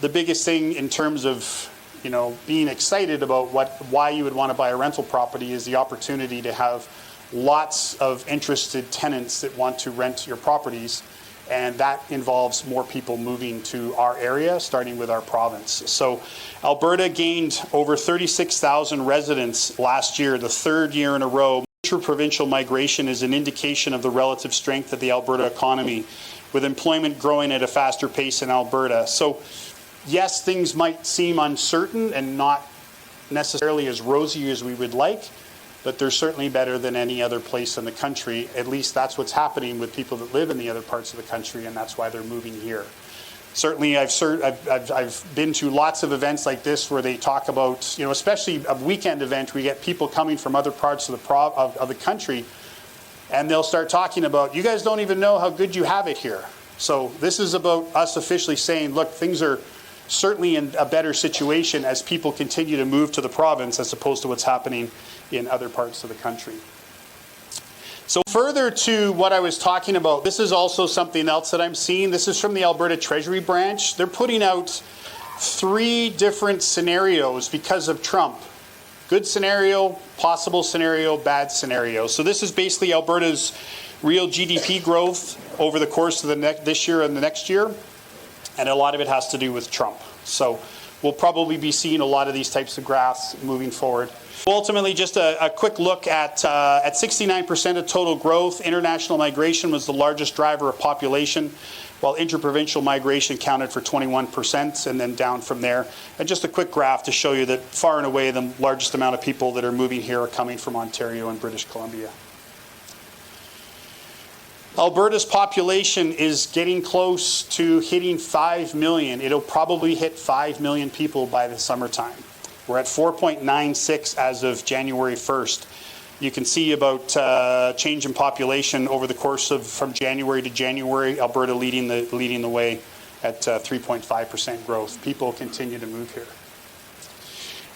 the biggest thing in terms of being excited about why you would want to buy a rental property is the opportunity to have lots of interested tenants that want to rent your properties, and that involves more people moving to our area, starting with our province. So Alberta gained over 36,000 residents last year, the third year in a row. Inter-provincial migration is an indication of the relative strength of the Alberta economy, with employment growing at a faster pace in Alberta. So yes, things might seem uncertain and not necessarily as rosy as we would like, but they're certainly better than any other place in the country. At least that's what's happening with people that live in the other parts of the country, and that's why they're moving here. Certainly, I've been to lots of events like this where they talk about, especially a weekend event, we get people coming from other parts of the country, and they'll start talking about, you guys don't even know how good you have it here. So this is about us officially saying, look, things are certainly in a better situation as people continue to move to the province as opposed to what's happening in other parts of the country. So further to what I was talking about, this is also something else that I'm seeing. This is from the Alberta Treasury Branch. They're putting out 3 different scenarios because of Trump. Good scenario, possible scenario, bad scenario. So this is basically Alberta's real GDP growth over the course of this year and the next year. And a lot of it has to do with Trump. So we'll probably be seeing a lot of these types of graphs moving forward. Ultimately, just a quick look at 69% of total growth. International migration was the largest driver of population, while interprovincial migration accounted for 21% and then down from there. And just a quick graph to show you that far and away the largest amount of people that are moving here are coming from Ontario and British Columbia. Alberta's population is getting close to hitting 5 million. It'll probably hit 5 million people by the summertime. We're at 4.96 as of January 1st. You can see about change in population over the course of from January to January, Alberta leading the way at 3.5% growth. People continue to move here.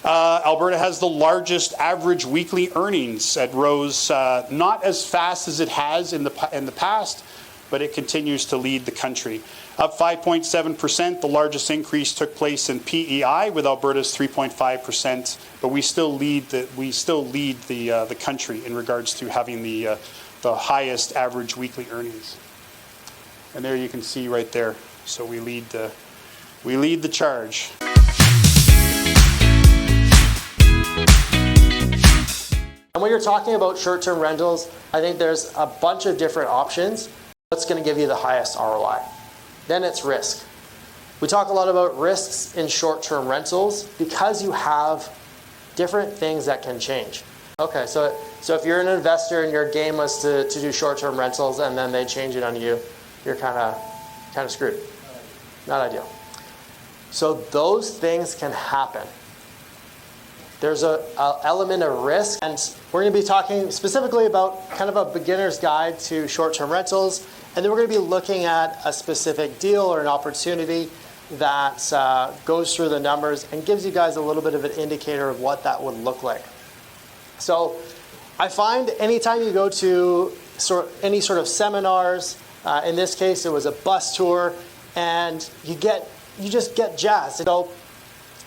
Alberta has the largest average weekly earnings. It rose not as fast as it has in the past, but it continues to lead the country. Up 5.7%. The largest increase took place in PEI with Alberta's 3.5%, but we still lead the country in regards to having the highest average weekly earnings. And there you can see right there. So we lead the charge. And when you're talking about short-term rentals, I think there's a bunch of different options. What's going to give you the highest ROI? Then it's risk. We talk a lot about risks in short-term rentals because you have different things that can change. Okay, so if you're an investor and your game was to do short-term rentals and then they change it on you, you're kind of screwed. Not ideal. So those things can happen. There's an element of risk, and we're going to be talking specifically about kind of a beginner's guide to short-term rentals, and then we're going to be looking at a specific deal or an opportunity that goes through the numbers and gives you guys a little bit of an indicator of what that would look like. So I find anytime you go to any sort of seminars, in this case it was a bus tour, and you just get jazzed. So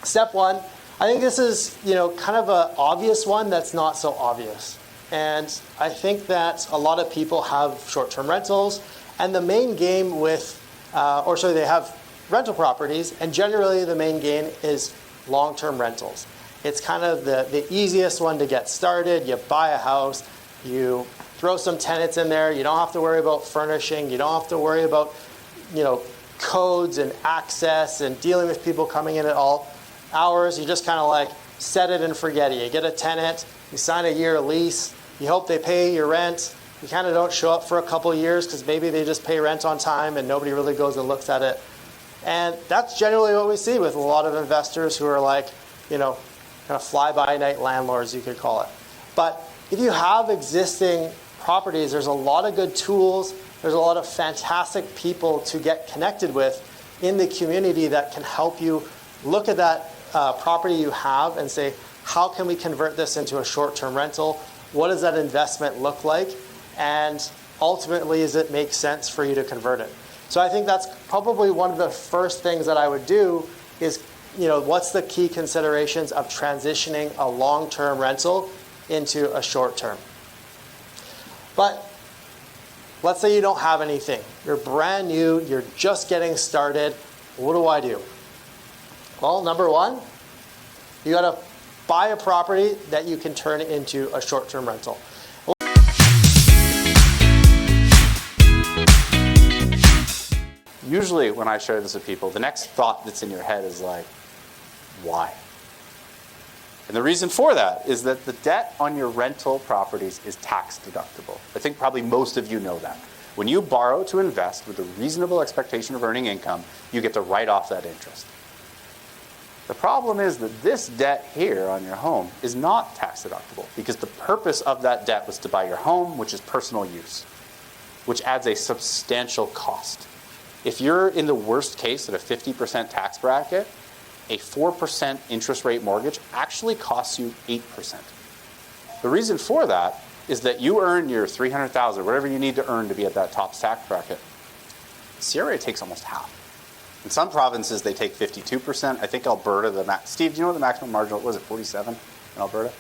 step one, I think this is kind of an obvious one that's not so obvious. And I think that a lot of people have short-term rentals, and the main game they have rental properties, and generally the main game is long-term rentals. It's kind of the easiest one to get started. You buy a house, you throw some tenants in there, you don't have to worry about furnishing, you don't have to worry about codes and access and dealing with people coming in at all hours. You just kind of like set it and forget it. You get a tenant, you sign a year lease, you hope they pay your rent. You kind of don't show up for a couple of years because maybe they just pay rent on time and nobody really goes and looks at it. And that's generally what we see with a lot of investors who are like, kind of fly-by-night landlords, you could call it. But if you have existing properties, there's a lot of good tools. There's a lot of fantastic people to get connected with in the community that can help you look at that property you have and say, how can we convert this into a short-term rental? What does that investment look like? And ultimately, does it make sense for you to convert it? So I think that's probably one of the first things that I would do is, what's the key considerations of transitioning a long-term rental into a short-term. But let's say you don't have anything. You're brand new, you're just getting started. What do I do? Well, number one, you gotta buy a property that you can turn into a short-term rental. Usually when I share this with people, the next thought that's in your head is like, why? And the reason for that is that the debt on your rental properties is tax deductible. I think probably most of you know that. When you borrow to invest with a reasonable expectation of earning income, you get to write off that interest. The problem is that this debt here on your home is not tax deductible because the purpose of that debt was to buy your home, which is personal use, which adds a substantial cost. If you're in the worst case at a 50% tax bracket, a 4% interest rate mortgage actually costs you 8%. The reason for that is that you earn your $300,000, whatever you need to earn to be at that top tax bracket. CRA takes almost half. In some provinces, they take 52%. I think Alberta, Steve, do you know what the maximum marginal was? 47 in Alberta?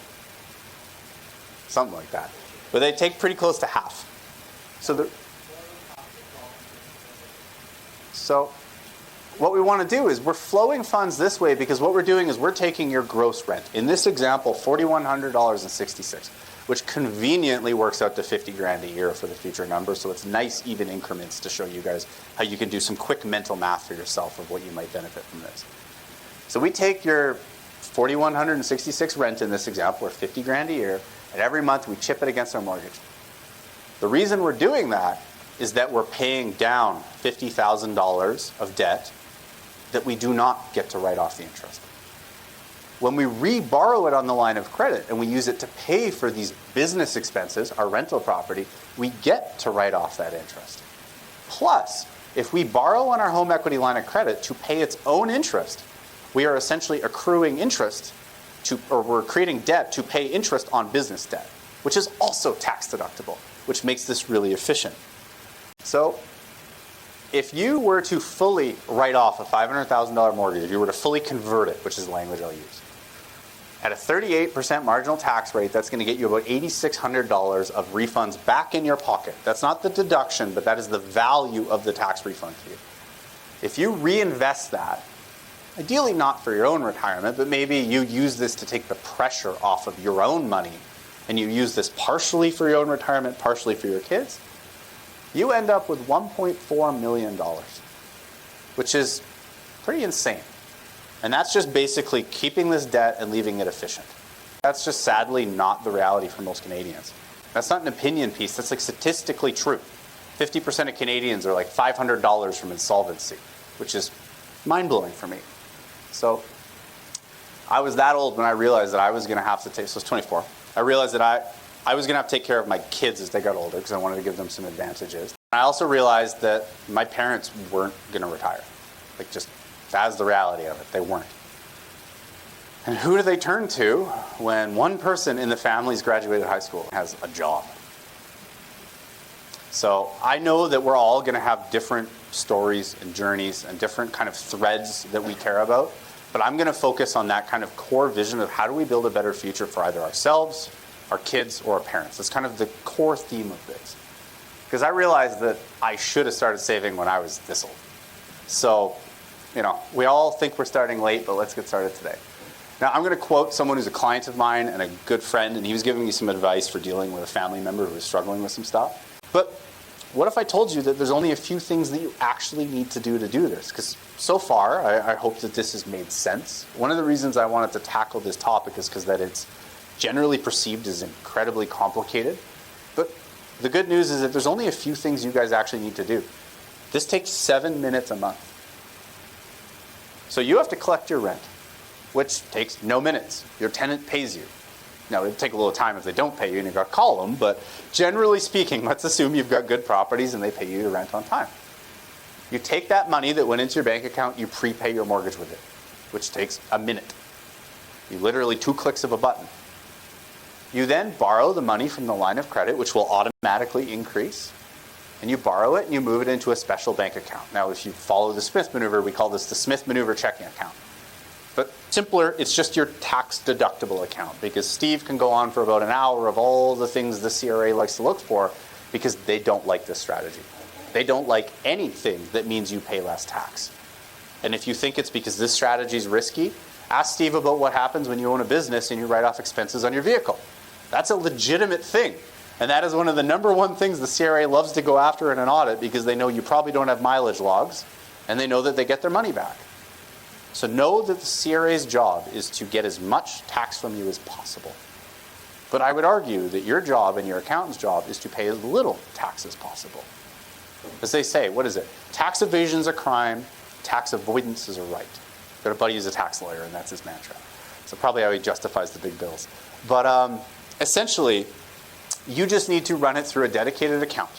Something like that. But they take pretty close to half. So what we want to do is we're flowing funds this way because what we're doing is we're taking your gross rent. In this example, $4,100.66, which conveniently works out to 50 grand a year for the future number. So it's nice even increments to show you guys how you can do some quick mental math for yourself of what you might benefit from this. So we take your $4,166 rent in this example, or 50 grand a year, and every month we chip it against our mortgage. The reason we're doing that is that we're paying down $50,000 of debt that we do not get to write off the interest. When we re-borrow it on the line of credit and we use it to pay for these business expenses, our rental property, we get to write off that interest. Plus, if we borrow on our home equity line of credit to pay its own interest, we are essentially accruing interest or we're creating debt to pay interest on business debt, which is also tax deductible, which makes this really efficient. So if you were to fully write off a $500,000 mortgage, if you were to fully convert it, which is the language I'll use, at a 38% marginal tax rate, that's going to get you about $8,600 of refunds back in your pocket. That's not the deduction, but that is the value of the tax refund to you. If you reinvest that, ideally not for your own retirement, but maybe you use this to take the pressure off of your own money, and you use this partially for your own retirement, partially for your kids, you end up with $1.4 million, which is pretty insane. And that's just basically keeping this debt and leaving it efficient. That's just sadly not the reality for most Canadians. That's not an opinion piece, that's like statistically true. 50% of Canadians are like $500 from insolvency, which is mind-blowing for me. So I was that old when I realized that I was going to have to take, so I was 24, I realized that I was going to have to take care of my kids as they got older because I wanted to give them some advantages. I also realized that my parents weren't going to retire. Like just, that's the reality of it. They weren't. And who do they turn to when one person in the family's graduated high school has a job? So I know that we're all going to have different stories and journeys and different kind of threads that we care about. But I'm going to focus on that kind of core vision of how do we build a better future for either ourselves, our kids, or our parents. That's kind of the core theme of this. Because I realized that I should have started saving when I was this old. So, we all think we're starting late, but let's get started today. Now, I'm going to quote someone who's a client of mine and a good friend, and he was giving me some advice for dealing with a family member who was struggling with some stuff. But what if I told you that there's only a few things that you actually need to do this? Because so far, I hope that this has made sense. One of the reasons I wanted to tackle this topic is because that it's generally perceived as incredibly complicated. But the good news is that there's only a few things you guys actually need to do. This takes 7 minutes a month. So you have to collect your rent, which takes no minutes. Your tenant pays you. Now, it'll take a little time if they don't pay you and you've got to call them, but generally speaking, let's assume you've got good properties and they pay you your rent on time. You take that money that went into your bank account, you prepay your mortgage with it, which takes a minute. You literally 2 clicks of a button. You then borrow the money from the line of credit, which will automatically increase, and you borrow it and you move it into a special bank account. Now, if you follow the Smith maneuver, we call this the Smith maneuver checking account. But simpler, it's just your tax deductible account, because Steve can go on for about an hour of all the things the CRA likes to look for, because they don't like this strategy. They don't like anything that means you pay less tax. And if you think it's because this strategy is risky, ask Steve about what happens when you own a business and you write off expenses on your vehicle. That's a legitimate thing. And that is one of the number one things the CRA loves to go after in an audit, because they know you probably don't have mileage logs, and they know that they get their money back. So know that the CRA's job is to get as much tax from you as possible. But I would argue that your job and your accountant's job is to pay as little tax as possible. As they say, what is it? Tax evasion is a crime, tax avoidance is a right. Got a buddy who's a tax lawyer, and that's his mantra. So probably how he justifies the big bills. But essentially, you just need to run it through a dedicated account.